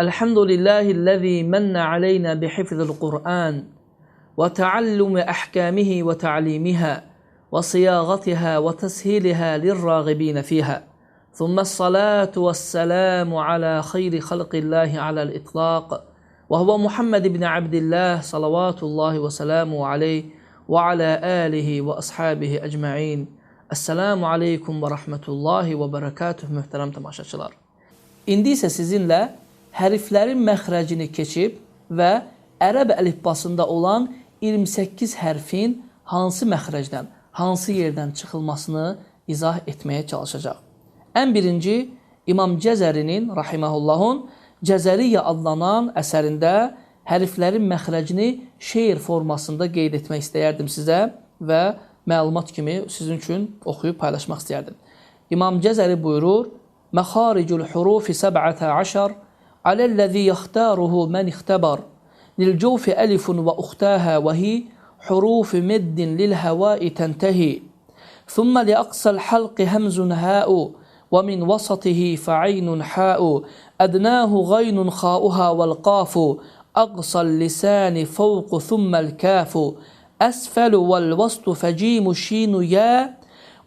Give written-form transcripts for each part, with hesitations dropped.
الحمد لله الذي من علينا بحفظ القرآن وتعلم أحكامه وتعليمها وصياغتها وتسهيلها للراغبين فيها ثم الصلاة والسلام على خير خلق الله على الإطلاق وهو محمد بن عبد الله صلوات الله وسلامه عليه وعلى آله وأصحابه أجمعين. Esselamu Aleyküm ve Rahmetullahi ve Berekatuhu mühterem tamaşaçılar. İndi isə sizinlə hərflərin məxrəcini keçib və ərəb əlifbasında olan 28 hərfin hansı məxrəcdən, hansı yerdən çıxılmasını izah etməyə çalışacaq. Ən birinci, İmam Cəzərinin, rahiməhullahun, Cəzəriyyə adlanan əsərində hərflərin məxrəcini şeir formasında qeyd etmək istəyərdim sizə və məlumat kimi sizin üçün oxuyub paylaşmaq istəyərdim. İmam Cəzəri buyurur: "Məxaricul hurufi 17 aləl-ləzi yaxtaruhu mən ixtəbar lil-cawfi alifun və uxtaha və hi hurufu meddin lil-havai təntahi thumma li-aqsal halqi hamzun ha'u və min vasatihi fa'aynun ha'u adnahu ghaynun kha'uha wal-qafu aqsal lisani fawqu thumma al-kafu أسفل والوسط فجيم الشين يا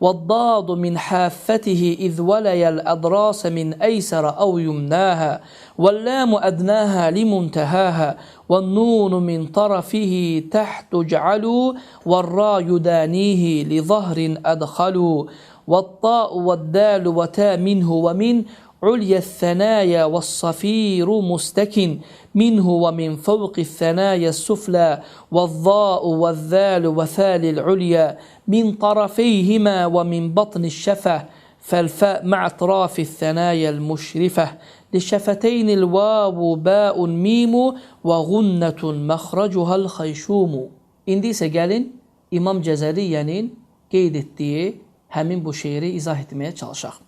والضاد من حافته إذ ولي الأضراس من أيسر أو يمناها واللام أدناها لمنتهاها والنون من طرفه تحت اجعلوا والراء يدانيه لظهر أدخلوا والطاء والدال وتا منه ومن عليا الثنايا والصفير مستكن منه ومن فوق الثنايا السفلى والضاء والذال وثال العليا من طرفيهما ومن بطن الشفة فالفاء مع أطراف الثنايا المشرفة للشفتين الواو باء ميم وغنة مخرجها الخيشوم. İndi isə gəlin İmam Cəzəriyyənin qeyd etdiyi həmin bu şeiri izah etməyə çalışaq.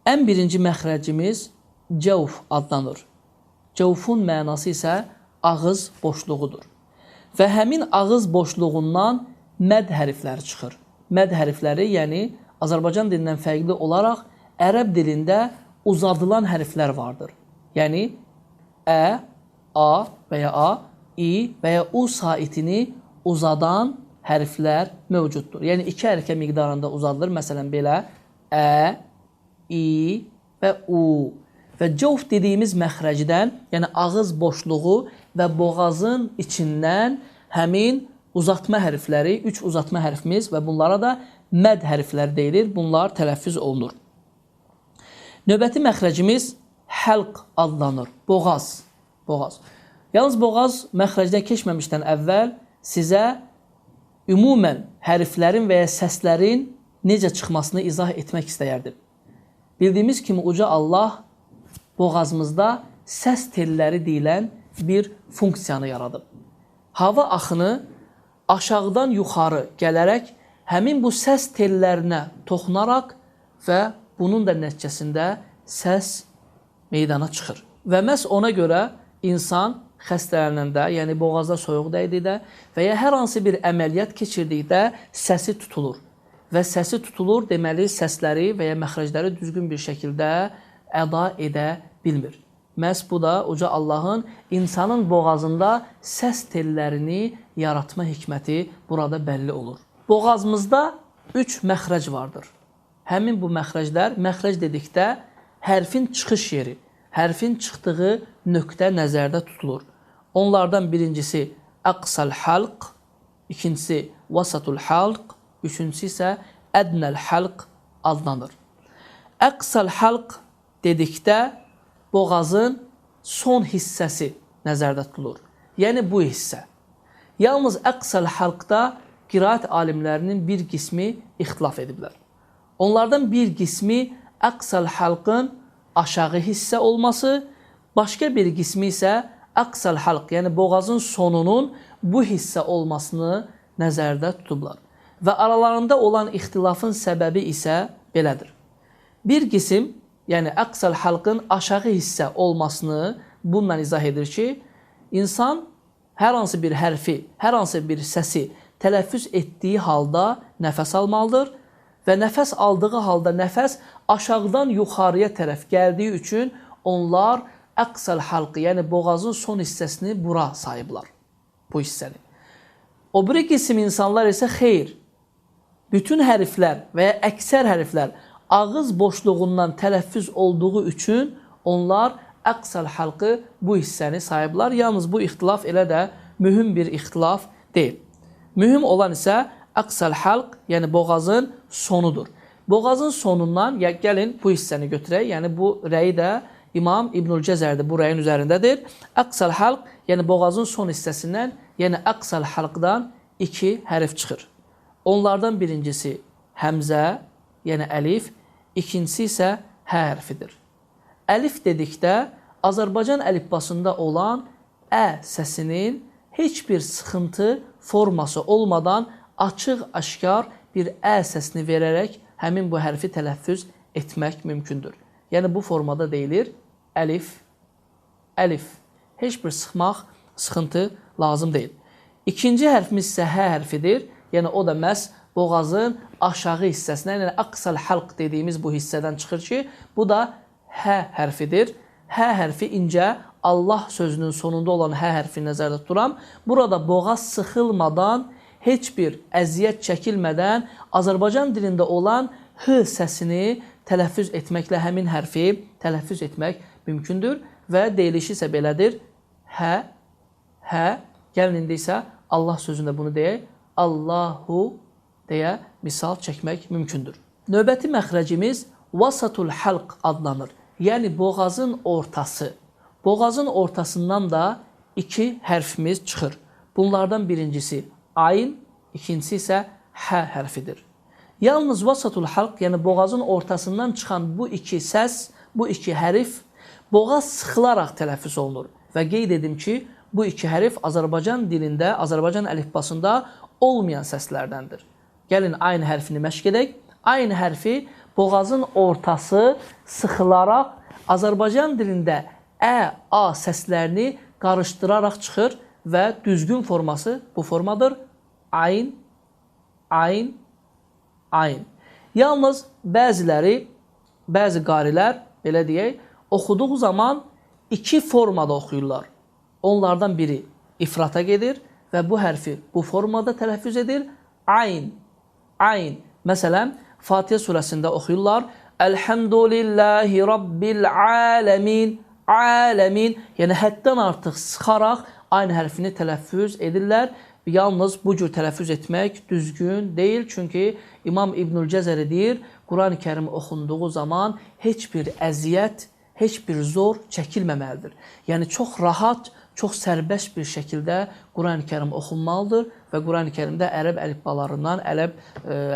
Ən birinci məxrəcimiz cəvf adlanır. Cəvfun mənası isə ağız boşluğudur. Və həmin ağız boşluğundan məd hərfləri çıxır. Məd hərfləri, yəni Azərbaycan dilindən fərqli olaraq ərəb dilində uzadılan hərflər vardır. Yəni ə, a və ya a, i və ya u saitini uzadan hərflər mövcuddur. Yəni iki hərəkə miqdarında uzadılır. Məsələn belə ə, i və u. Və cəvf dediyimiz məxrəcdən, yəni ağız boşluğu və boğazın içindən həmin uzatma hərfləri, 3 uzatma hərfimiz və bunlara da məd hərfləri deyilir. Bunlar tələffüz olunur. Növbəti məxrəcimiz həlq adlanır. Boğaz. Boğaz. Yalnız boğaz məxrəcdən keçməmişdən əvvəl sizə ümumən hərflərin və ya səslərin necə çıxmasını izah etmək istəyərdim. Bildiyimiz kimi uca Allah boğazımızda səs telləri deyilən bir funksiyanı yaradıb. Hava axını aşağıdan yuxarı gələrək həmin bu səs tellərinə toxunaraq və bunun da nəticəsində səs meydana çıxır. Və məhz ona görə insan xəstələnəndə, yəni boğazda soyuq dəydikdə və ya hər hansı bir əməliyyat keçirdikdə səsi tutulur. Və səsi tutulur, deməli səsləri və ya məxrəcləri düzgün bir şəkildə əda edə bilmir. Məhz bu da uca Allahın insanın boğazında səs tellərini yaratma hikməti burada bəlli olur. Boğazımızda 3 məxrəc vardır. Həmin bu məxrəclər, məxrəc dedikdə hərfin çıxış yeri, hərfin çıxdığı nöqtə nəzərdə tutulur. Onlardan birincisi aqsal halq, ikincisi vasatul halq, üçüncüsü isə ədnəl halq adlanır. Əqsal halq dedikdə boğazın son hissəsi nəzərdə tutulur. Yəni bu hissə. Yalnız əqsal halqda qiraət alimlərinin bir qismi ixtilaf ediblər. Onlardan bir qismi əqsal halqın aşağı hissə olması, başqa bir qismi isə əqsal halq, yəni boğazın sonunun bu hissə olmasını nəzərdə tutublar. Və aralarında olan ixtilafın səbəbi isə belədir. Bir qisim, yəni əqsal halqın aşağı hissə olmasını bununla izah edir ki, insan hər hansı bir hərfi, hər hansı bir səsi tələffüz etdiyi halda nəfəs almalıdır və nəfəs aldığı halda nəfəs aşağıdan yuxarıya tərəf gəldiyi üçün onlar əqsəl halqı, yəni boğazın son hissəsini bura sayıblar, bu hissəni. O biri qisim insanlar isə xeyr, bütün hərflər və ya əksər hərflər ağız boşluğundan tələffüz olduğu üçün onlar əqsəl halqı bu hissəni sayıblar. Yalnız bu ixtilaf elə də mühüm bir ixtilaf deyil. Mühüm olan isə əqsəl halq, yəni boğazın sonudur. Boğazın sonundan, gəlin bu hissəni götürək, yəni bu rəyi də İmam İbnül Cəzərdə bu rəyin üzərindədir. Əqsəl halq, yəni boğazın son hissəsindən, yəni əqsəl halqdan 2 hərf çıxır. Onlardan birincisi həmzə, yəni əlif, ikincisi isə hə hərfidir. Əlif dedikdə Azərbaycan əlifbasında olan ə səsinin heç bir sıxıntı forması olmadan açıq-aşkar bir ə səsini verərək həmin bu hərfi tələffüz etmək mümkündür. Yəni bu formada deyilir əlif, əlif. Heç bir sıxıntı lazım deyil. İkinci hərfimiz isə hə hərfidir. Yəni o da məhz boğazın aşağı hissəsindən, yəni əqsəl halq dediyimiz bu hissədən çıxır ki, bu da hə hərfidir. Hə hərfi incə, Allah sözünün sonunda olan hə hərfini nəzərdə tuturam. Burada boğaz sıxılmadan, heç bir əziyyət çəkilmədən Azərbaycan dilində olan h səsini tələffüz etməklə həmin hərfi tələffüz etmək mümkündür və deyilişi isə belədir. Hə, hə, gəlin indi isə Allah sözündə bunu deyək. Allahu deyə misal çəkmək mümkündür. Növbəti məxrəcimiz vasatul halq adlanır. Yəni boğazın ortası. Boğazın ortasından da 2 hərfimiz çıxır. Bunlardan birincisi ayn, ikincisi isə hə hərfidir. Yalnız vasatul halq, yəni boğazın ortasından çıxan bu 2 səs, bu 2 hərf boğaz sıxılaraq tələffüz olunur. Və qeyd edim ki, bu 2 hərf Azərbaycan dilində, Azərbaycan əlifbasında olmayan səslərdəndir. Gəlin ayn hərfini məşq edək. Ayn hərfi boğazın ortası sıxılaraq Azərbaycan dilində ə, a səslərini qarışdıraraq çıxır və düzgün forması bu formadır. Ayn, ayn, ayn. Yalnız bəziləri, bəzi qarilər, belə deyək, oxuduğu zaman 2 formada oxuyurlar. Onlardan biri ifrata gedir və bu hərfi bu formada tələffüz edir. Ayn, ayn. Məsələn, Fatihə surəsində oxuyurlar. Elhamdülillahi Rabbil aləmin, aləmin. Yəni, həddən artıq sıxaraq ayn hərfini tələffüz edirlər. Yalnız bu cür tələffüz etmək düzgün deyil. Çünki İmam İbnül Cəzəri deyir, Quran-ı Kərim oxunduğu zaman heç bir əziyyət, heç bir zor çəkilməməlidir. Yəni, çox rahat, çox sərbəst bir şəkildə Quran-ı Kərim oxunmalıdır və Quran-ı Kərimdə ərəb əlifbalarından, ərəb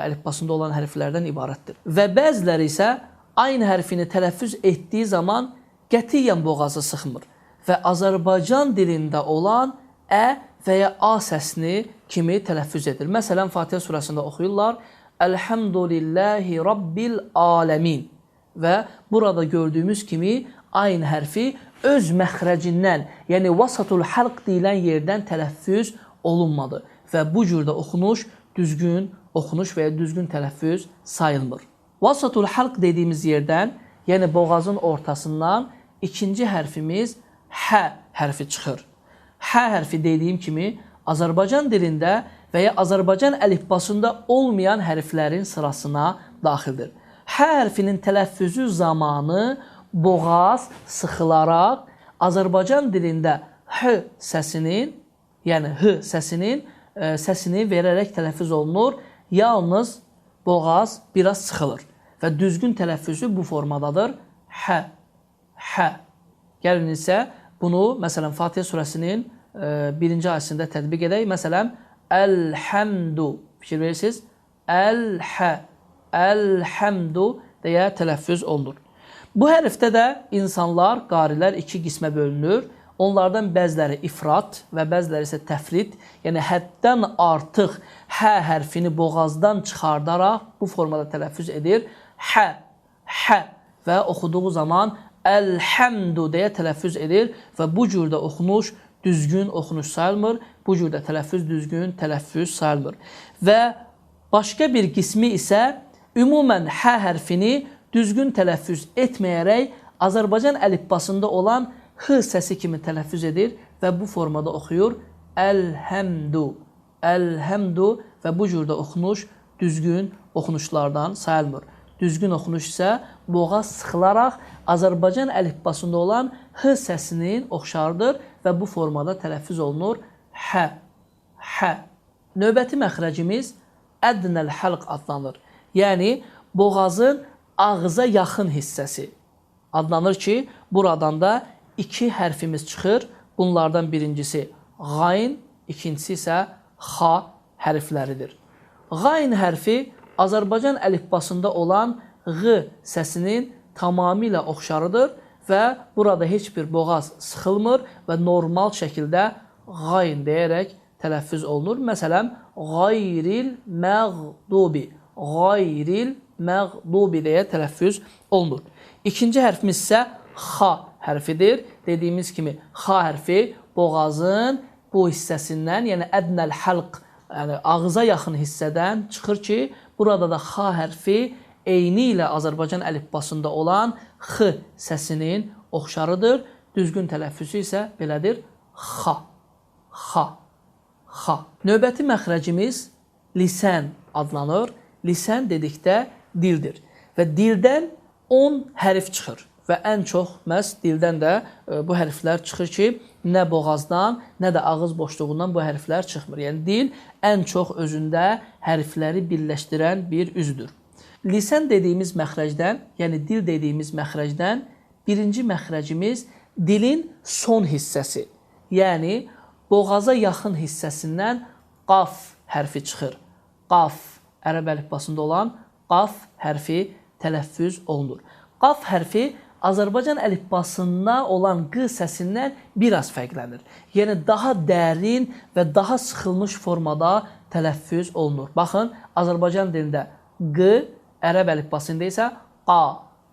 əlifbasında olan hərflərdən ibarətdir. Və bəziləri isə ayn hərfini tələffüz etdiyi zaman qətiyyən boğazı sıxmır və Azərbaycan dilində olan ə və ya a səsini kimi tələffüz edir. Məsələn, Fatihə surəsində oxuyurlar. Elhamdülillahi Rabbil aləmin. Və burada gördüyümüz kimi ayn hərfi öz məxrəcindən, yəni vasatul halq deyilən yerdən tələffüz olunmadı. Və bu cürdə oxunuş düzgün oxunuş və ya düzgün tələffüz sayılmır. Vasatul halq dediyimiz yerdən, yəni boğazın ortasından ikinci hərfimiz hə hərfi çıxır. Hə hərfi dediyim kimi Azərbaycan dilində və ya Azərbaycan əlifbasında olmayan hərflərin sırasına daxildir. Hə hərfinin tələffüzü zamanı boğaz sıxılaraq Azərbaycan dilində h səsinin, yəni h səsini verərək tələffüz olunur. Yalnız boğaz biraz sıxılır və düzgün tələffüzü bu formadadır. Hə, hə. Gəlin isə bunu, məsələn, Fatihə surəsinin 1-ci ayəsində tətbiq edək. Məsələn, Əl-həmdu, fikir verirsiniz, Əl-hə, Əl-həmdu deyə tələffüz olunur. Bu hərfdə də insanlar, qarilər 2 qismə bölünür. Onlardan bəziləri ifrat və bəziləri isə təfrit, yəni həddən artıq hə hərfini boğazdan çıxardaraq bu formada tələffüz edir. Hə, hə və oxuduğu zaman Əl-həmdu deyə tələffüz edir və bu cürdə oxunuş düzgün oxunuş sayılmır, bu cürdə tələffüz düzgün tələffüz sayılmır. Və başqa bir qismi isə ümumən hə hərfini düzgün tələffüz etməyərək Azərbaycan əlifbasında olan H səsi kimi tələffüz edir və bu formada oxuyur. Əlhəmdu. Əlhəmdu və bu cürdə oxunuş düzgün oxunuşlardan sayılmır. Düzgün oxunuş isə boğaz sıxılaraq Azərbaycan əlifbasında olan H səsinin oxşarıdır və bu formada tələffüz olunur. Hə, hə. Növbəti məxrəcimiz ədnəl həlq adlanır. Yəni, boğazın ağıza yaxın hissəsi adlanır ki, buradan da iki hərfimiz çıxır. Bunlardan birincisi qayn, ikincisi isə xa hərfləridir. Qayn hərfi Azərbaycan əlifbasında olan ğ səsinin tamamilə oxşarıdır və burada heç bir boğaz sıxılmır və normal şəkildə qayn deyərək tələffüz olunur. Məsələn, qayril məğdubi, qayril məğdubi deyə tələffüz olunur. İkinci hərfimiz isə xa hərfidir. Dediyimiz kimi xa hərfi boğazın bu hissəsindən, yəni ədnəl həlq, yəni ağıza yaxın hissədən çıxır ki, burada da xa hərfi eyni ilə Azərbaycan əlifbasında olan x səsinin oxşarıdır. Düzgün tələffüzü isə belədir. Xa, xa, xa. Növbəti məxrəcimiz lisən adlanır. Lisən dedikdə dildir və dildən 10 hərf çıxır və ən çox məhz dildən də bu hərflər çıxır ki, nə boğazdan, nə də ağız boşluğundan bu hərflər çıxmır. Yəni, dil ən çox özündə hərfləri birləşdirən bir üzvdür. Lisən dediyimiz məxrəcdən, yəni dil dediyimiz məxrəcdən birinci məxrəcimiz dilin son hissəsi. Yəni, boğaza yaxın hissəsindən qaf hərfi çıxır. Qaf, ərəb əlifbasında olan qaf hərfi tələffüz olunur. Qaf hərfi Azərbaycan əlifbasında olan q səsindən biraz fərqlənir. Yəni, daha dərin və daha sıxılmış formada tələffüz olunur. Baxın, Azərbaycan dilində q, ərəb əlifbasında isə qa,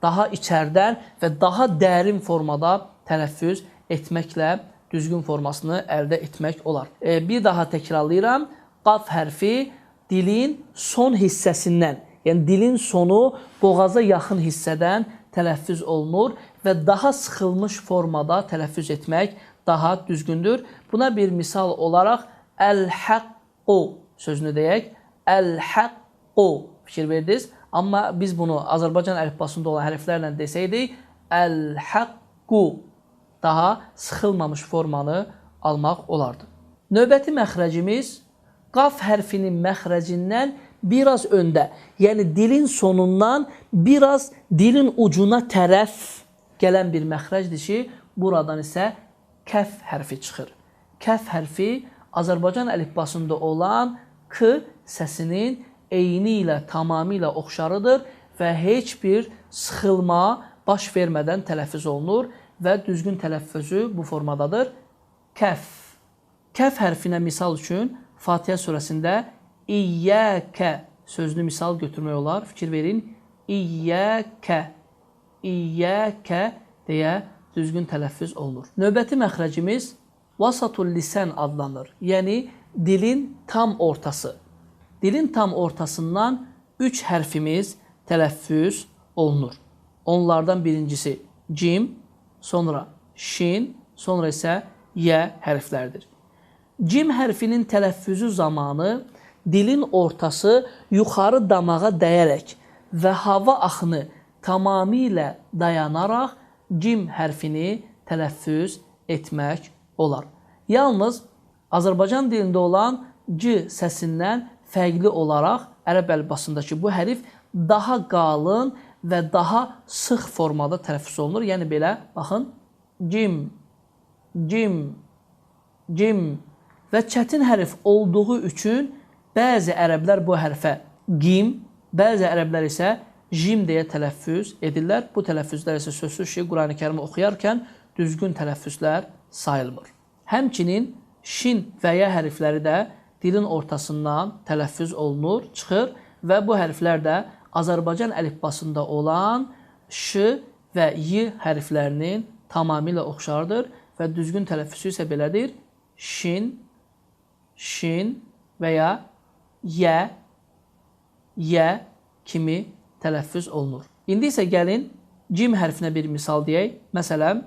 daha içərdən və daha dərin formada tələffüz etməklə düzgün formasını əldə etmək olar. Bir daha təkrarlayıram. Qaf hərfi dilin son hissəsindən, yəni dilin sonu boğaza yaxın hissədən tələffüz olunur və daha sıxılmış formada tələffüz etmək daha düzgündür. Buna bir misal olaraq əl-həqqu sözünü deyək. Əl-həqqu fikir verdiniz. Amma biz bunu Azərbaycan əlifbasında olan hərflərlə desəydik, əl-həqqu daha sıxılmamış formanı almaq olardı. Növbəti məxrəcimiz qaf hərfinin məxrəcindən biraz öndə, yəni dilin sonundan biraz dilin ucuna tərəf gələn bir məxrəcdir ki, buradan isə kəf hərfi çıxır. Kəf hərfi Azərbaycan əlifbasında olan k səsinin eyni ilə tamamilə oxşarıdır və heç bir sıxılma baş vermədən tələffüz olunur və düzgün tələffüzü bu formadadır. Kəf. Kəf hərfinə misal üçün Fatihə surəsində İyyəkə sözünü misal götürmək olar. Fikir verin. İyyəkə, İyyəkə deyə düzgün tələffüz olunur. Növbəti məxrəcimiz vasatul lisən adlanır. Yəni, dilin tam ortası. Dilin tam ortasından 3 hərfimiz tələffüz olunur. Onlardan birincisi cim, sonra şin, sonra isə yə hərflərdir. Cim hərfinin tələffüzü zamanı dilin ortası yuxarı damağa dəyərək və hava axını tamamilə dayanaraq cim hərfini tələffüz etmək olar. Yalnız Azərbaycan dilində olan c səsindən fərqli olaraq ərəb əlifbasındakı bu hərf daha qalın və daha sıx formada tələffüz olunur. Yəni belə, baxın, cim, cim, cim və çətin hərf olduğu üçün bəzi ərəblər bu hərfə qim, bəzi ərəblər isə jim deyə tələffüz edirlər. Bu tələffüzlər isə sözsüz ki, Qurani Kərimi oxuyarkən düzgün tələffüzlər sayılmır. Həmçinin şin və ya hərfləri də dilin ortasından tələffüz olunur, çıxır və bu hərflər də Azərbaycan əlifbasında olan ş və y hərflərinin tamamilə oxşardır və düzgün tələffüzü isə belədir. Şin, şin və ya yə kimi tələffüz olunur. İndi isə gəlin cim hərfinə bir misal deyək. Məsələn,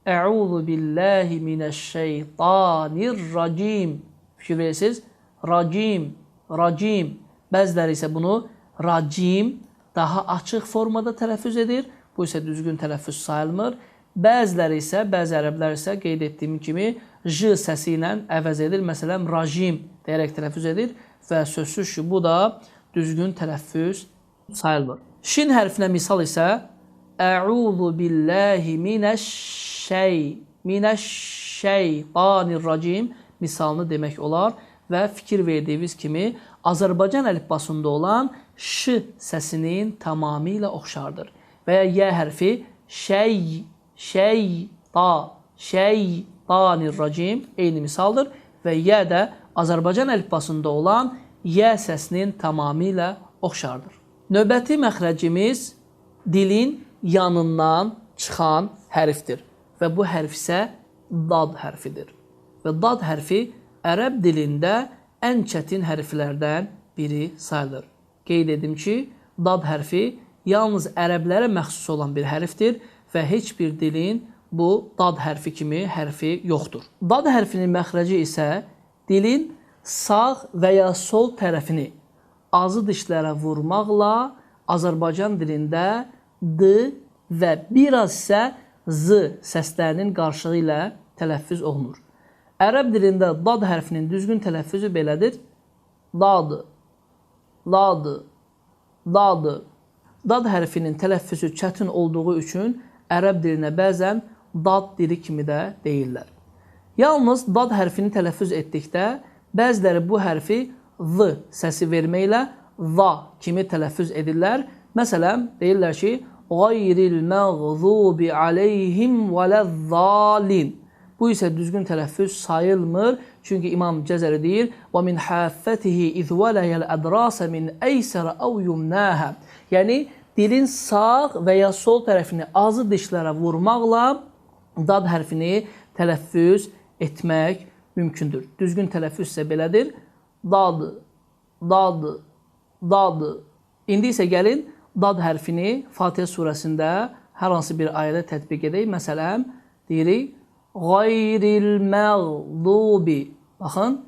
Əuzu billahi minəşşeytanirracim. Fikir verirsiniz? Racim, racim. Bəziləri isə bunu racim daha açıq formada tələffüz edir. Bu isə düzgün tələffüz sayılmır. Bəziləri isə, bəzi ərəblər isə qeyd etdiyim kimi j səsi ilə əvəz edir. Məsələn, rajim deyərək tələffüz edir və sözsüz ki, bu da düzgün tələffüz sayılmır. Şin hərfinə misal isə Əuzu billahi minəşşeytanirracim misalını demək olar və fikir verdiyiniz kimi Azərbaycan əlifbasında olan ş səsinin tamamilə oxşardır. Və ya yə hərfi şeytanirracim eyni misaldır və yə də Azərbaycan əlifbasında olan yə səsinin tamamilə oxşardır. Növbəti məxrəcimiz dilin yanından çıxan hərfdir və bu hərf isə dad hərfidir. Və dad hərfi ərəb dilində ən çətin hərflərdən biri sayılır. Qeyd edim ki, dad hərfi yalnız ərəblərə məxsus olan bir hərfdir və heç bir dilin bu dad hərfi kimi hərfi yoxdur. Dad hərfinin məxrəci isə dilin sağ və ya sol tərəfini azı dişlərə vurmaqla Azərbaycan dilində d və biraz isə z səslərinin qarşılığı ilə tələffüz olunur. Ərəb dilində dad hərfinin düzgün tələffüzü belədir. Dad, dad, dad. Dad hərfinin tələffüzü çətin olduğu üçün ərəb dilinə bəzən dad dili kimi də deyirlər. Yalnız dad hərfini tələffüz etdikdə bəziləri bu hərfi v səsi verməklə va kimi tələffüz edirlər. Məsələn, deyirlər ki, Qayril məğzubi aleyhim vələzzalin. Bu isə düzgün tələffüz sayılmır. Çünki İmam Cəzəri deyir, وَمِنْ حَافَّتِهِ اِذْ وَلَيَ الْأَدْرَاسَ مِنْ اَيْسَرَ اَوْ يُمْنَاهَا. Yəni, dilin sağ və ya sol tərəfini azı dişlərə vurmaqla dad hərfini tələffüz etmək mümkündür. Düzgün tələffüz isə belədir. Dad, dad, dad. İndi isə gəlin, dad hərfini Fatihə surəsində hər hansı bir ayədə tətbiq edək. Məsələn, deyirik, Qayril məğdubi. Baxın,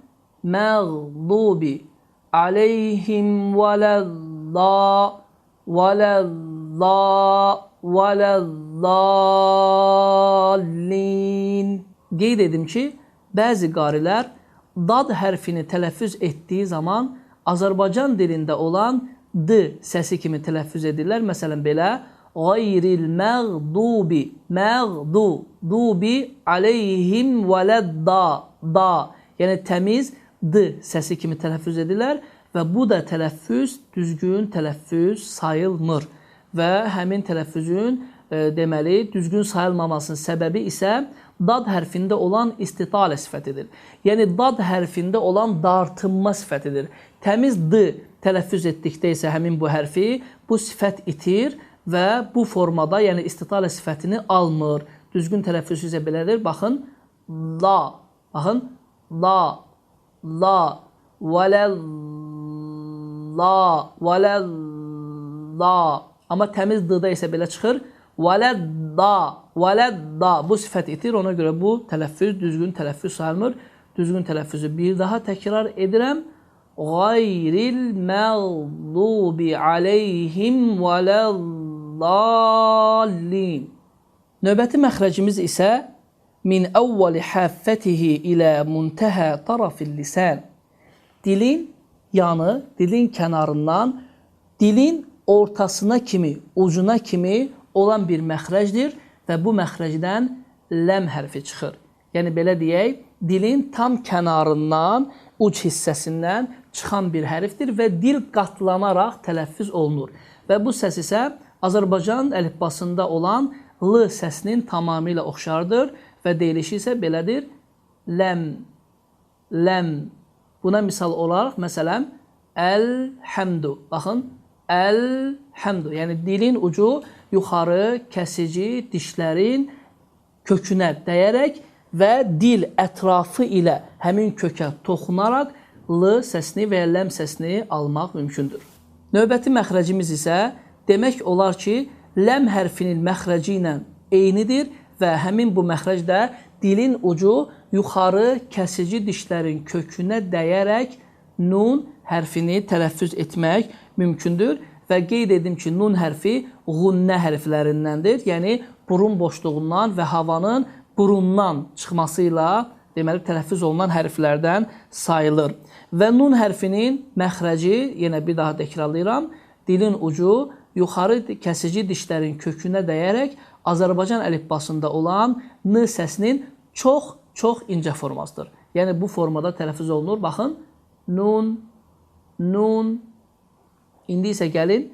məğdubi aleyhim vələzzallin. Qeyd edim ki, bəzi qarilər dad hərfini tələffüz etdiyi zaman Azərbaycan dilində olan d səsi kimi tələffüz edirlər. Məsələn, belə Qayril məğdubi, məğdubi aleyhim vələdda, da. Yəni, təmiz d səsi kimi tələffüz edirlər və bu da tələffüz, düzgün tələffüz sayılmır. Və həmin tələffüzün deməli, düzgün sayılmamasının səbəbi isə dad hərfində olan istitalə sifətidir. Yəni, dad hərfində olan dartınma sifətidir. Təmiz d tələffüz etdikdə isə həmin bu hərfi, bu sifət itir və bu formada, yəni istitalə sifətini almır. Düzgün tələffüz isə belədir. Baxın, la, baxın, la, la, vələzza, vələzza. Amma təmiz d-da isə belə çıxır. Vələdda, vələdda. Bu sifət itir, ona görə bu tələffüz düzgün tələffüz sayılmır. Düzgün tələffüzü bir daha təkrar edirəm. Qayril məğdubi aleyhim vələzzallin. Növbəti məxrəcimiz isə min əvvəli həffətihi ilə müntəhə tarafil lisan. Dilin yanı, dilin kənarından, dilin ortasına kimi, ucuna kimi olan bir məxrəcdir və bu məxrəcdən ləm hərfi çıxır. Yəni, belə deyək, dilin tam kənarından, uc hissəsindən çıxan bir hərfdir və dil qatlanaraq tələffüz olunur. Və bu səs isə Azərbaycan əlifbasında olan l səsinin tamamilə oxşardır və deyilişi isə belədir. Ləm, ləm. Buna misal olaraq, məsələn, əl-həmdu. Baxın, əl-həmdu. Yəni, dilin ucu yuxarı, kəsici, dişlərin kökünə dəyərək və dil ətrafı ilə həmin kökə toxunaraq l səsini və ya ləm səsini almaq mümkündür. Növbəti məxrəcimiz isə demək olar ki, ləm hərfinin məxrəci ilə eynidir və həmin bu məxrəc də dilin ucu yuxarı kəsici dişlərin kökünə dəyərək nun hərfini tələffüz etmək mümkündür. Və qeyd edim ki, nun hərfiğunnə hərflərindəndir. Yəni, burun boşluğundan və havanın burundan çıxması ilə deməli, tələffüz olunan hərflərdən sayılır. Və nun hərfinin məxrəci, yenə bir daha təkrarlayıram, dilin ucu yuxarı kəsici dişlərin kökünə dəyərək Azərbaycan əlifbasında olan n səsinin çox incə formasıdır. Yəni, bu formada tələffüz olunur. Baxın, nun, nun. İndi isə gəlin,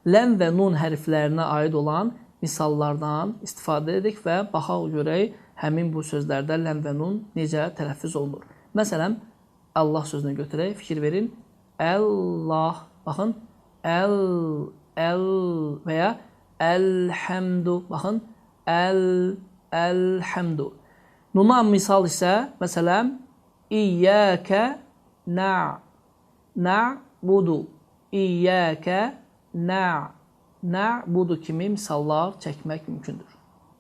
ləm və nun hərflərinə aid olan misallardan istifadə edək və baxaq görək həmin bu sözlərdə ləm və nun necə tələffüz olunur. Məsələn, Allah sözünü götürək, fikir verin. Allah, baxın, əl və ya əlhəmdu, baxın, əlhəmdu. Nuna misal isə, məsələn, İyyəkə na'budu. İyyəkə na'budu kimi misallar çəkmək mümkündür.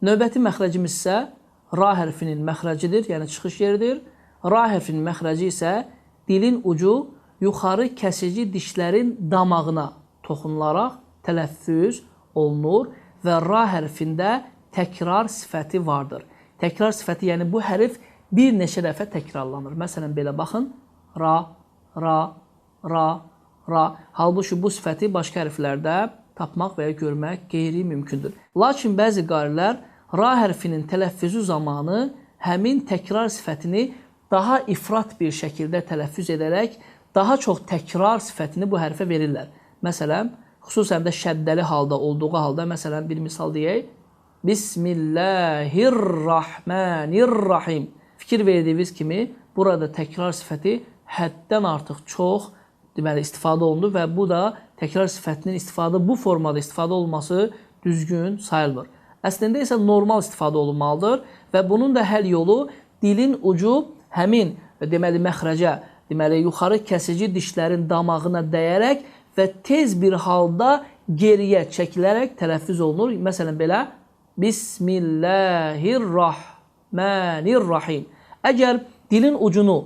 Növbəti məxrəcimiz isə ra hərfinin məxrəcidir, yəni çıxış yeridir. Ra hərfinin məxrəci isə dilin ucu yuxarı kəsici dişlərin damağına toxunularaq tələffüz olunur və ra hərfində təkrar sifəti vardır. Təkrar sifəti, yəni bu hərf bir neçə dəfə təkrarlanır. Məsələn, belə baxın, ra, ra, ra, ra. Halbuki bu sifəti başqa hərflərdə tapmaq və ya görmək qeyri-mümkündür. Lakin bəzi qarilər ra hərfinin tələffüzü zamanı həmin təkrar sifətini daha ifrat bir şəkildə tələffüz edərək daha çox təkrar sifətini bu hərfə verirlər. Məsələn, xüsusən də şəddəli halda olduğu halda, məsələn, bir misal deyək. Bismillahirrahmanirrahim. Fikir verdiyiniz kimi, burada təkrar sifəti həddən artıq çox istifadə olundu və bu da təkrar sifətinin bu formada istifadə olunması düzgün sayılmır. Əslində isə normal istifadə olunmalıdır və bunun da həll yolu dilin ucu həmin məxrəcə, yuxarı kəsici dişlərin damağına dəyərək və tez bir halda geriyə çəkilərək tələffüz olunur. Məsələn, belə Bismillahirrahmanirrahim. Əgər dilin ucunu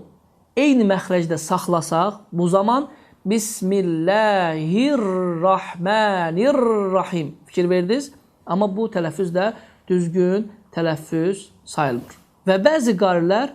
eyni məxrəcdə saxlasaq, bu zaman Bismillahirrahmanirrahim fikir verdiniz. Amma bu tələffüz də düzgün tələffüz sayılmır. Və bəzi qarilər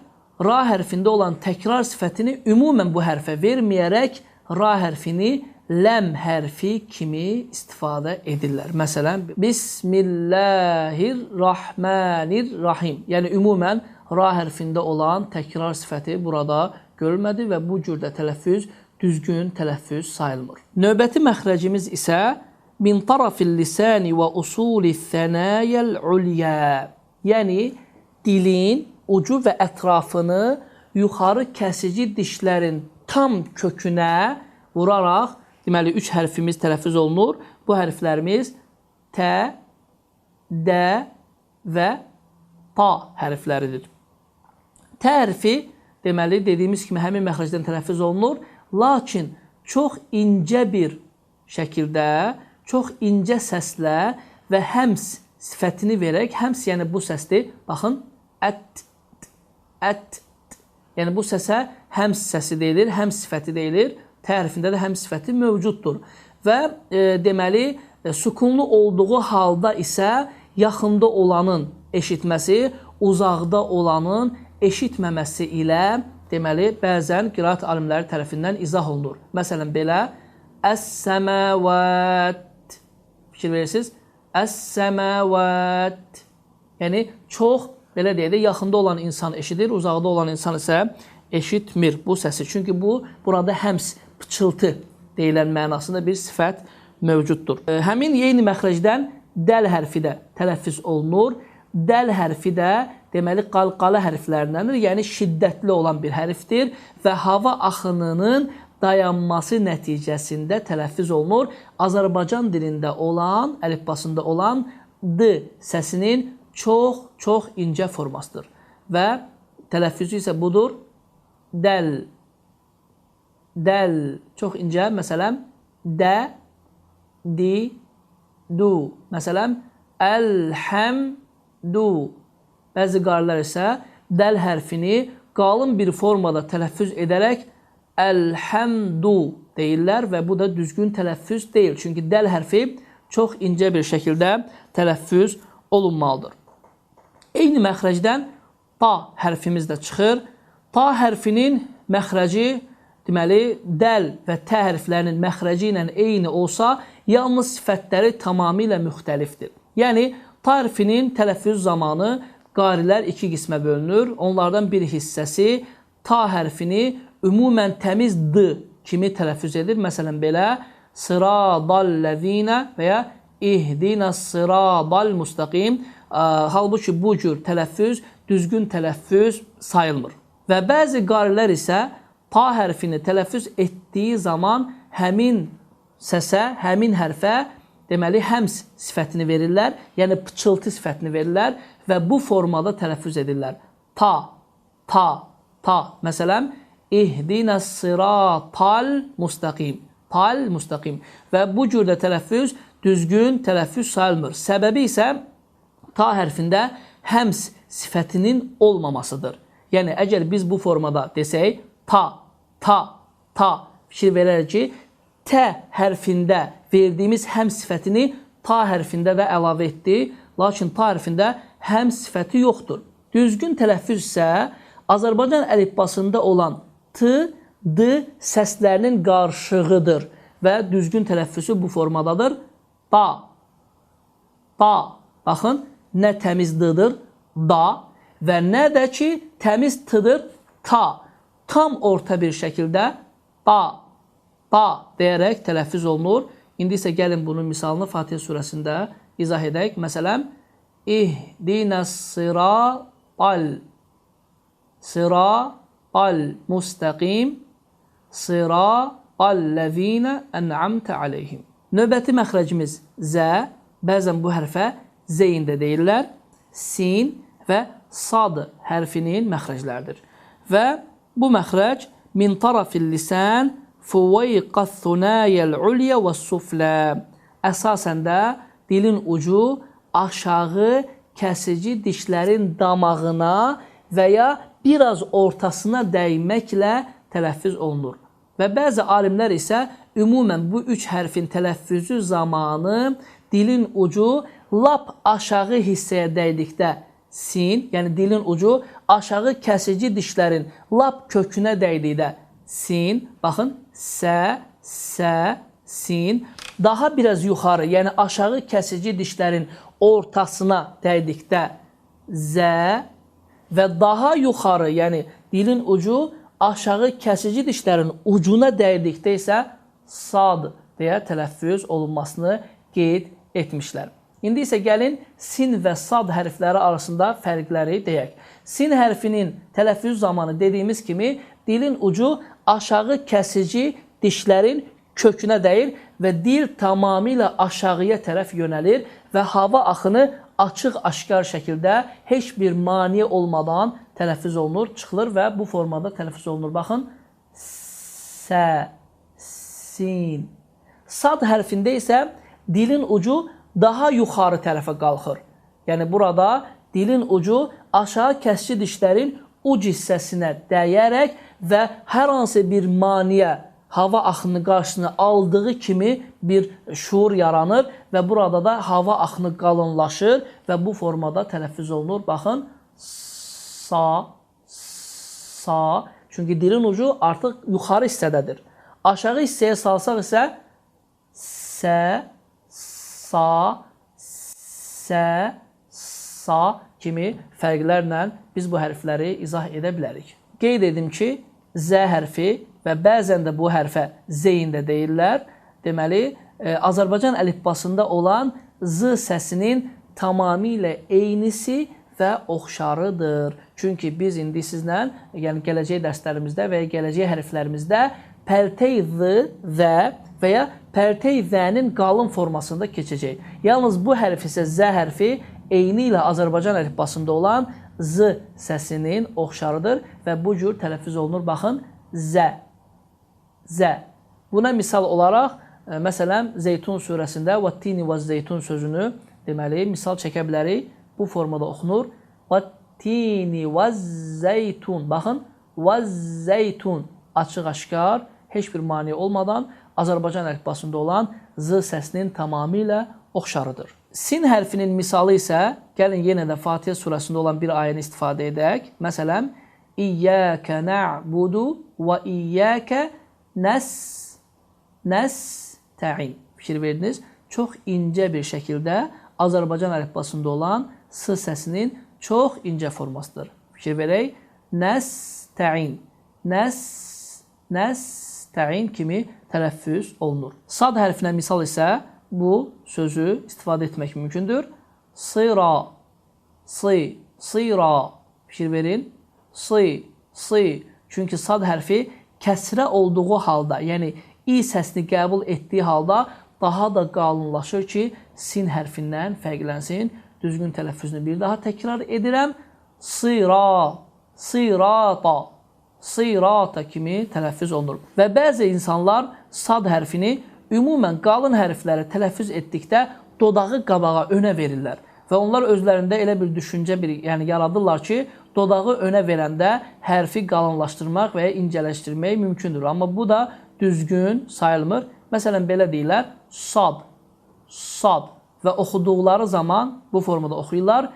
ra hərfində olan təkrar sifətini ümumən bu hərfə verməyərək ra hərfini ləm hərfi kimi istifadə edirlər. Məsələn, Bismillahirrahmanirrahim. Yəni, ümumən ra hərfində olan təkrar sifəti burada görülmədi və bu cürdə tələffüz düzgün tələffüz sayılmır. Növbəti məxrəcimiz isə min tarafil lisani və usulis sənayəl ulya. Yəni, dilin ucu və ətrafını yuxarı kəsici dişlərin tam kökünə vuraraq, deməli, 3 hərfimiz tələffüz olunur. Bu hərflərimiz tə, də və ta hərfləridir. Tə hərfi, deməli, dediyimiz kimi həmin məxrəcdən tələffüz olunur. Lakin çox incə bir şəkildə, çox incə səslə və həms sifətini verək. Həms, yəni bu səsdir. Baxın, ət, ət. Yəni bu səsə həms səsi deyilir, həms sifəti deyilir. Tə hərfində də həms sifəti mövcuddur. Və deməli, sukunlu olduğu halda isə yaxında olanın eşitməsi, uzaqda olanın eşitməməsi ilə deməli, bəzən qiraat alimləri tərəfindən izah olunur. Məsələn, belə Əs-səməvət. Fikir verirsiniz? Əs-səməvət. Yəni, çox, belə deyək də, yaxında olan insan eşidir, uzaqda olan insan isə eşitmir bu səsi. Çünki bu, burada həms, pıçıltı deyilən mənasında bir sifət mövcuddur. Həmin yeyni məxrəcdən dəl hərfi də tələffüz olunur. Dəl hərfi də, deməli, qalqalı hərflərindəndir, yəni şiddətli olan bir hərfdir və hava axınının dayanması nəticəsində tələffüz olunur. Azərbaycan dilində olan, əlifbasında olan d səsinin çox incə formasıdır və tələffüzü isə budur. Dəl, dəl, çox incə, məsələn, də, di, du, məsələn, əlhəmdu, Bəzi qarilər isə dəl hərfini qalın bir formada tələffüz edərək əlhəmdu deyirlər və bu da düzgün tələffüz deyil. Çünki dəl hərfi çox incə bir şəkildə tələffüz olunmalıdır. Eyni məxrəcdən ta hərfimiz də çıxır. Ta hərfinin məxrəci, deməli, dəl və tə hərflərinin məxrəci ilə eyni olsa, yalnız sifətləri tamamilə müxtəlifdir. Yəni, ta hərfinin tələffüz zamanı qarilər iki qismə bölünür. Onlardan bir hissəsi ta hərfini ümumən təmiz d kimi tələffüz edir. Məsələn, belə sıradallezine və ya ihdina sıradal mustaqim. Halbuki bu cür tələffüz düzgün tələffüz sayılmır. Və bəzi qarilər isə ta hərfini tələffüz etdiyi zaman həmin səsə, həmin hərfə deməli həms sifətini verirlər, yəni pıçıltı sifətini verirlər və bu formada tələffüz edirlər. Ta, ta, ta. Məsələn, ihdina sıratal mustaqim. Tal mustaqim. Və bu cürdə tələffüz düzgün tələffüz sayılmır. Səbəbi isə ta hərfində həms sifətinin olmamasıdır. Yəni, əgər biz bu formada desək, ta, ta, ta, fikir verər ki, tə hərfində verdiyimiz həm sifətini ta hərfində də əlavə etdi, lakin ta hərfində həm sifəti yoxdur. Düzgün tələffüz isə Azərbaycan əlifbasında olan t, d səslərinin qarşığıdır və düzgün tələffüzü bu formadadır. Da, da, baxın, nə təmiz d-dır, da və nə də ki, təmiz t-dır, ta. Tam orta bir şəkildə da, da deyərək tələffüz olunur. İndi isə gəlin bunun misalını Fatihə surəsində izah edək. Məsələn, ihdinəs sıratal, sıratal mustaqim, sıratallezine en'amte aleyhim. Növbəti məxrəcimiz zə, bəzən bu hərfə zeyn də deyirlər, sin və sad hərfinin məxrəclərdir. Və bu məxrəc min tarafil lisan fuvayqas thunayel ulya və suflə. Əsasən də dilin ucu aşağı kəsici dişlərin damağına və ya biraz ortasına dəyməklə tələffüz olunur. Və bəzi alimlər isə ümumən bu üç hərfin tələffüzü zamanı dilin ucu lap aşağı hissəyə dəydikdə sin, yəni dilin ucu aşağı kəsici dişlərin lap kökünə dəydikdə sin, baxın, sə, sə, sin, daha biraz yuxarı, yəni aşağı kəsici dişlərin ortasına dəydikdə zə və daha yuxarı, yəni dilin ucu aşağı kəsici dişlərin ucuna dəydikdə isə sad deyə tələffüz olunmasını qeyd etmişlər. İndi isə gəlin sin və sad hərfləri arasında fərqləri deyək. Sin hərfinin tələffüz zamanı dediyimiz kimi dilin ucu aşağı kəsici dişlərin kökünə dəyir və dil tamamilə aşağıya tərəf yönəlir və hava axını açıq-aşkar şəkildə heç bir mane olmadan tələffüz olunur, çıxılır və bu formada tələffüz olunur. Baxın, sə, sin. Sad hərfində isə dilin ucu daha yuxarı tərəfə qalxır. Yəni, burada dilin ucu aşağı kəsici dişlərin uc hissəsinə dəyərək və hər hansı bir maniyə hava axını qarşısına aldığı kimi bir şuur yaranır və burada da hava axını qalınlaşır və bu formada tələffüz olunur. Baxın, sa, sa, çünki dilin ucu artıq yuxarı hissədədir. Aşağı hissəyə salsaq isə sə, sa, sə, sa kimi fərqlərlə biz bu hərfləri izah edə bilərik. Qeyd edim ki, zə hərfi və bəzən də bu hərfə zeyn də deyirlər. Deməli, Azərbaycan əlifbasında olan z səsinin tamamilə eynisi və oxşarıdır. Çünki biz indi sizlə, yəni gələcək dərslərimizdə və ya gələcək hərflərimizdə pərtey z və ya pərtey zənin qalın formasında keçəcək. Yalnız bu hərf isə zə hərfi eyni ilə Azərbaycan əlifbasında olan z səsinin oxşarıdır və bu cür tələffüz olunur. Baxın, zə, zə. Buna misal olaraq, məsələn, Zeytun surəsində vəttini və zeytun sözünü deməli, misal çəkə bilərik. Bu formada oxunur. vəttini vəzzeytun. Baxın, vəzzeytun açıq-aşkar, heç bir mane olmadan Azərbaycan əlifbasında olan z səsinin tamamilə oxşarıdır. Sin hərfinin misalı isə, gəlin yenə də Fatihə surəsində olan bir ayəni istifadə edək. Məsələn, İyyəkə nə'budu və iyyəkə nəstə'in. Fikir verdiniz, çox incə bir şəkildə Azərbaycan əlifbasında olan s səsinin çox incə formasıdır. Fikir verək, nəstə'in, nəstə'in kimi tələffüz olunur. Sad hərfinə misal isə bu sözü istifadə etmək mümkündür. Sıra, sıra. Fikir verin. Çünki sad hərfi kəsrə olduğu halda, yəni i səsini qəbul etdiyi halda daha da qalınlaşır ki, sin hərfindən fərqlənsin. Düzgün tələffüzünü bir daha təkrar edirəm. Sıra, sırata, sırata kimi tələffüz olunur. Və bəzi insanlar sad hərfini ümumən qalın hərfləri tələffüz etdikdə dodağı qabağa, önə verirlər. Və onlar özlərində elə bir düşüncə yaradırlar ki, dodağı önə verəndə hərfi qalınlaşdırmaq və ya incələşdirmək mümkündür. Amma bu da düzgün sayılmır. Məsələn, belə deyirlər, sad, sad və oxuduqları zaman bu formada oxuyurlar.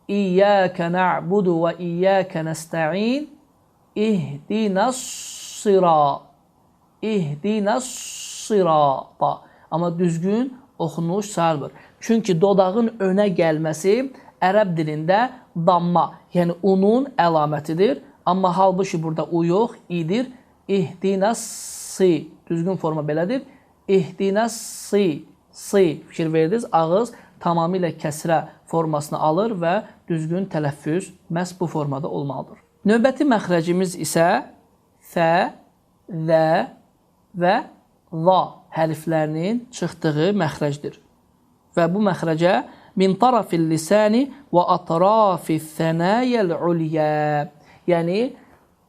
İyyəkə nə'budu və iyyəkə nəstə'in ihdinəs sıra, ihdinəs sırata. Amma düzgün oxunuş sayılmır. Çünki dodağın önə gəlməsi ərəb dilində damma, yəni unun əlamətidir. Amma halbuki burada u yox, idir. İhdinəs-si, düzgün forma belədir. İhdinəs-si, si, fikir verdiniz, ağız tamamilə kəsrə formasını alır və düzgün tələffüz məhz bu formada olmalıdır. Növbəti məxrəcimiz isə fə, və və za hərflərinin çıxdığı məxrəcdir. Və bu məxrəcə min tarafil lisani və atrafil thənayəl ulyə, yəni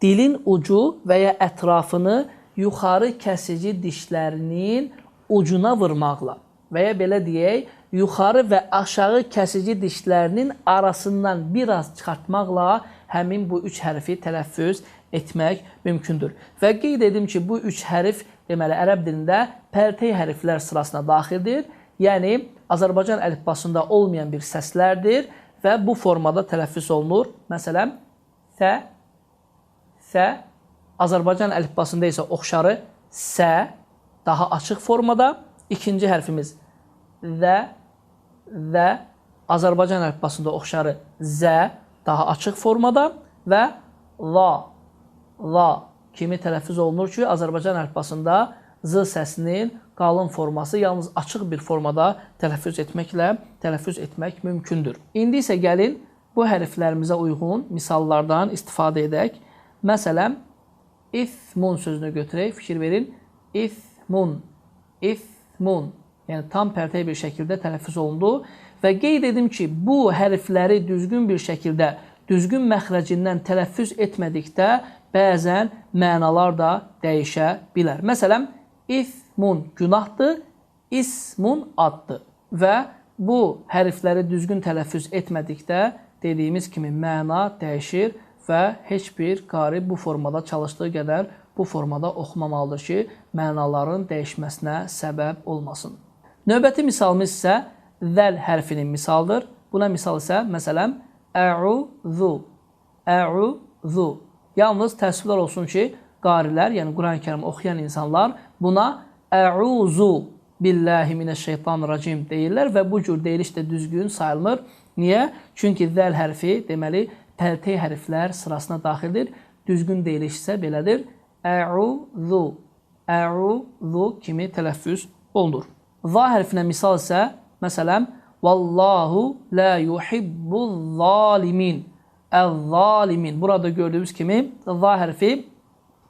dilin ucu və ya ətrafını yuxarı kəsici dişlərinin ucuna vurmaqla və ya belə deyək, yuxarı və aşağı kəsici dişlərinin arasından biraz çıxartmaqla həmin bu üç hərfi tələffüz etmək mümkündür. Və qeyd edim ki, bu üç hərf deməli ərəb dilində pərtey hərflər sırasına daxildir. Yəni Azərbaycan əlifbasında olmayan bir səslərdir və bu formada tələffüz olunur. Məsələn, sə, sə, Azərbaycan əlifbasında isə oxşarı sə, daha açıq formada. İkinci hərfimiz zə, zə, Azərbaycan əlifbasında oxşarı zə, daha açıq formada və la, la kimi tələffüz olunur ki, Azərbaycan əlifbasında z səsinin qalın forması yalnız açıq bir formada tələffüz etməklə tələffüz etmək mümkündür. İndi isə gəlin bu hərflərimizə uyğun misallardan istifadə edək. Məsələn, ithmun sözünü götürək, fikir verin. İthmun, ithmun, yəni tam pərtey bir şəkildə tələffüz olundu. Və qeyd edim ki, bu hərfləri düzgün bir şəkildə, düzgün məxrəcindən tələffüz etmədikdə bəzən mənalar da dəyişə bilər. Məsələn, İthmun günahdır, ismun addır. Və bu hərfləri düzgün tələffüz etmədikdə dediyimiz kimi məna dəyişir və heç bir qari bu formada çalışdığı qədər bu formada oxumamalıdır ki, mənaların dəyişməsinə səbəb olmasın. Növbəti misalımız isə zəl hərfinin misaldır. Buna misal isə məsələn ə'udhu, ə'udhu. Yalnız təəssüflər olsun ki, qarilər, yəni Quran-Kərim oxuyan insanlar buna ə'uzu billahi minəşşeytanirracim deyirlər və bu cür deyiliş də düzgün sayılmır. Niyə? Çünki zəl hərfi deməli pərtey hərflər sırasına daxildir. Düzgün deyiliş isə belədir. Ə'uzu, ə'uzu kimi tələffüz olunur. Va hərfinə misal isə məsələn vallahu la yuhibbuz-zalimin. Əz-zalimin. Burada gördüyümüz kimi za hərfi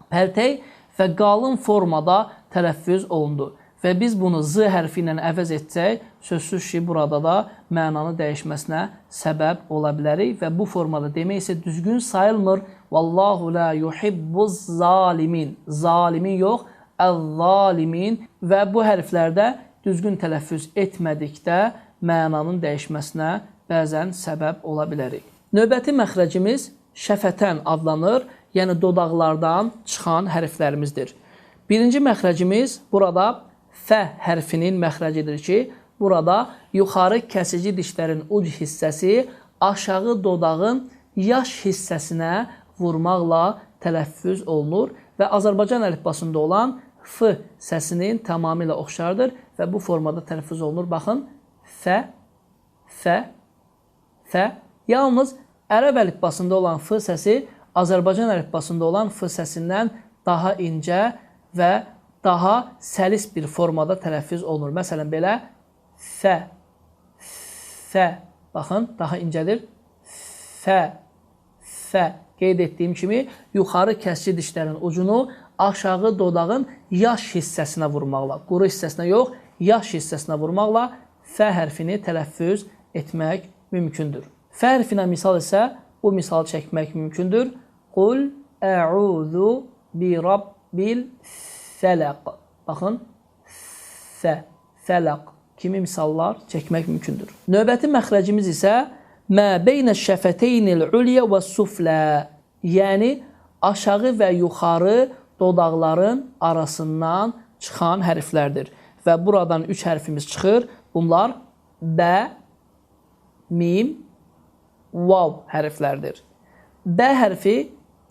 pərtey və qalın formada tələffüz olundu. Və biz bunu z hərfi ilə əvəz etsək, sözsüz ki, burada da mənanı dəyişməsinə səbəb ola bilərik və bu formada demək isə düzgün sayılmır. Vallahu la yuhibbuz-zalimin. Zalimin yox, əz-zalimin və bu hərflərdə düzgün tələffüz etmədikdə mənanın dəyişməsinə bəzən səbəb ola bilərik. Növbəti məxrəcimiz şəfətən adlanır, yəni dodaqlardan çıxan hərflərimizdir. Birinci məxrəcimiz burada fə hərfinin məxrəcidir ki, burada yuxarı kəsici dişlərin uc hissəsi aşağı dodağın yaş hissəsinə vurmaqla tələffüz olunur və Azərbaycan əlifbasında olan f səsinin tamamilə oxşardır və bu formada tələffüz olunur. Baxın, fə, fə, fə. Yalnız ərəb əlifbasında olan f səsi Azərbaycan əlifbasında olan f səsindən daha incə və daha səlis bir formada tələffüz olunur. Məsələn, belə fə, fə. Baxın, daha incədir. Fə, fə. Qeyd etdiyim kimi, yuxarı kəsici dişlərin ucunu aşağı dodağın yaş hissəsinə vurmaqla, quru hissəsinə yox, yaş hissəsinə vurmaqla fə hərfini tələffüz etmək mümkündür. Fə hərfinə misal isə bu misalı çəkmək mümkündür. Qul ə'udhu bi rabbil fələq. Baxın, fə, fələq kimi misallar çəkmək mümkündür. Növbəti məxrəcimiz isə mə beynə şəfəteynil ulyə və suflə, yəni aşağı və yuxarı dodaqların arasından çıxan hərflərdir. Və buradan 3 hərfimiz çıxır. Bunlar bə, mim, vav hərflərdir. Bə hərfi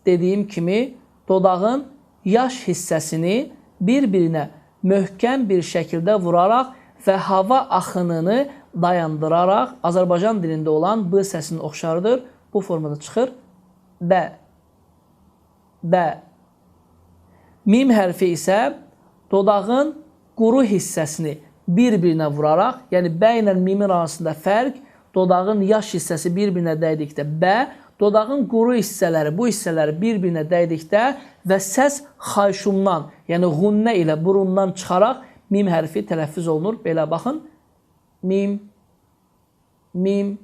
dediyim kimi dodağın yaş hissəsini bir-birinə möhkəm bir şəkildə vuraraq və hava axınını dayandıraraq Azərbaycan dilində olan b səsinin oxşarıdır. Bu formada çıxır. Bə, bə. Mim hərfi isə dodağın quru hissəsini bir-birinə vuraraq, yəni bə ilə mimin arasında fərq, dodağın yaş hissəsi bir-birinə dəydikdə bə, dodağın quru hissələri, bu hissələri bir-birinə dəydikdə və səs xayşumdan, yəniğunnə ilə burundan çıxaraq mim hərfi tələffüz olunur. Belə baxın. Mim, mim.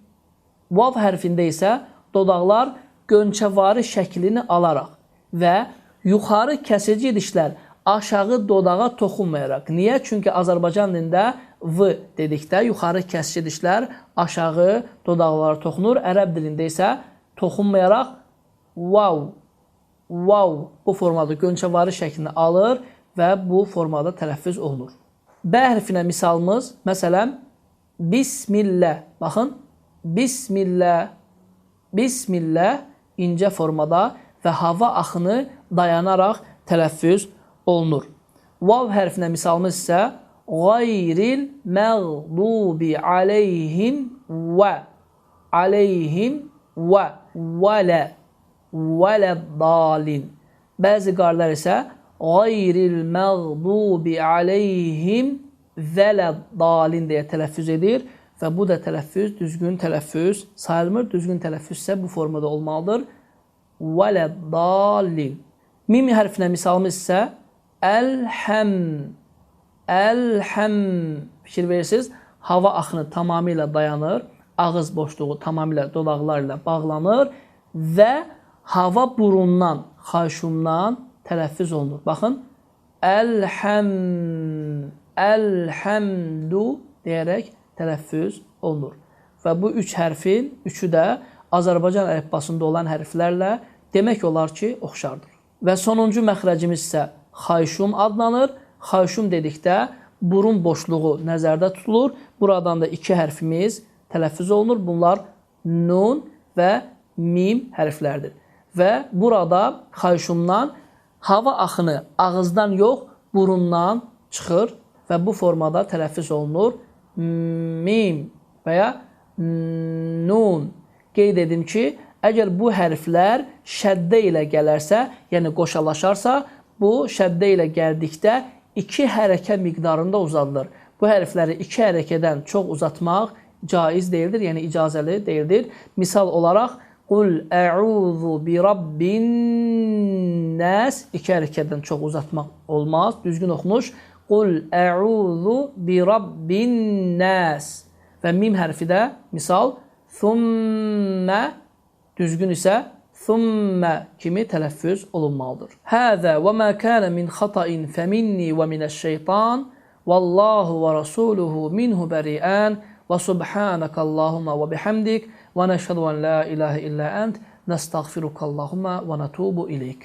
Vav hərfində isə dodaqlar gönçəvari şəklini alaraq və yuxarı kəsici dişlər aşağı dodağa toxunmayaraq. Niyə? Çünki Azərbaycan dilində v dedikdə yuxarı kəsici dişlər aşağı dodaqlara toxunur. Ərəb dilində isə toxunmayaraq vav, vav bu formada gönçəvari şəklini alır və bu formada tələffüz olunur. Bə hərfinə misalımız, məsələn, Bismillah. Baxın, Bismillah, Bismillah incə formada və hava axını dayanaraq tələffüz olunur. Vav hərfinə misalımız isə Qayril məğdubi aleyhim və aleyhim və vələ vələddalin. Bəzi qarlar isə Qayril məğdubi aleyhim vələddalin deyə tələffüz edir və bu da tələffüz, düzgün tələffüz sayılmır. Düzgün tələffüz isə bu formada olmalıdır. Vələddalin. Mim hərfinə misalımız isə əlhəm, əlhəm. Fikir verirsiniz, hava axını tamamilə dayanır, ağız boşluğu tamamilə dodaqlarla bağlanır və hava burundan, xayşumdan tələffüz olunur. Baxın, əlhəm, əlhəmdu deyərək tələffüz olunur. Və bu 3 hərfin 3-ü də Azərbaycan əlifbasında olan hərflərlə demək olar ki, oxşardır. Və sonuncu məxrəcimiz isə xayşum adlanır. Xayşum dedikdə burun boşluğu nəzərdə tutulur. Buradan da 2 hərfimiz tələffüz olunur. Bunlar nun və mim hərflərdir. Və burada xayşumdan hava axını ağızdan yox, burundan çıxır və bu formada tələffüz olunur. Mim və ya nun. Qeyd edim ki, əgər bu hərflər şəddə ilə gələrsə, yəni qoşalaşarsa, bu şəddə ilə gəldikdə 2 hərəkə miqdarında uzadılır. Bu hərfləri 2 hərəkədən çox uzatmaq caiz deyildir, yəni icazəli deyildir. Misal olaraq, Qul ə'udhu bi rabbin nəs 2 hərəkədən çox uzatmaq olmaz. Düzgün oxunuş. Qul ə'udhu bi rabbin nəs. Və mim hərfi də misal thumma düzgün isə thumma kimi tələffüz olunmalıdır. Həzə və mə kənə min xata'in fəminni və minəş-şeytan vallahu və rasuluhu minhu bəriən və subhanəkəllahumma və bihamdik ve neşhedü en la ilahe illa ent nestağfiruka Allahumma ve natubu ileyk.